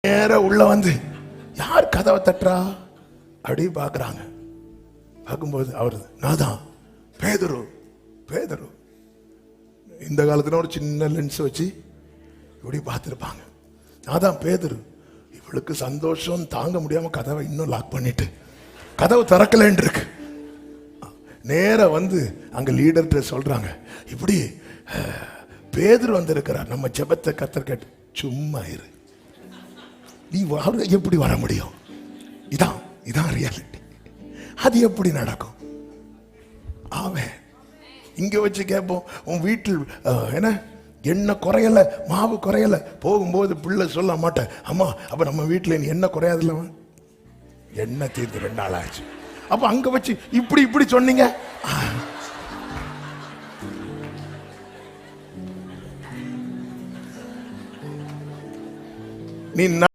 நேர உள்ள வந்து யார் கதவை தட்டுறா அப்படி பாக்குறாங்க. பார்க்கும்போது அவரு நான் தான் பேதுரு. பேதுரு இந்த காலத்துல ஒரு சின்ன லென்ஸ் வச்சு இப்படி பார்த்துருப்பாங்க. நான் தான் பேதுரு. இவளுக்கு சந்தோஷம் தாங்க முடியாம கதவை இன்னும் லாக் பண்ணிட்டு கதவு திறக்கலன்னு இருக்கு. நேர வந்து அங்க லீடர்கிட்ட சொல்றாங்க, இப்படி பேதுரு வந்திருக்கிறார், நம்ம ஜெபத்தை கர்த்தர் கேட்டு. சும்மா இரு, நீ எப்படி வர முடியும்? இதான் இதான் ரியாலிட்டி. அது எப்படி நடக்கும்? ஆமென். இங்க வச்சு கேட்போம், உன் வீட்டில் என்ன எண்ணெய் குறையல, மாவு குறையல. போகும்போது பிள்ளை சொல்ல மாட்டேன், அம்மா அப்ப நம்ம வீட்டில் நீ எண்ணெய் குறையாதுல்ல, எண்ணெய் தீர்ந்து 2 நாள் ஆச்சு. அப்ப அங்க வச்சு இப்படி இப்படி சொன்னீங்க. நீ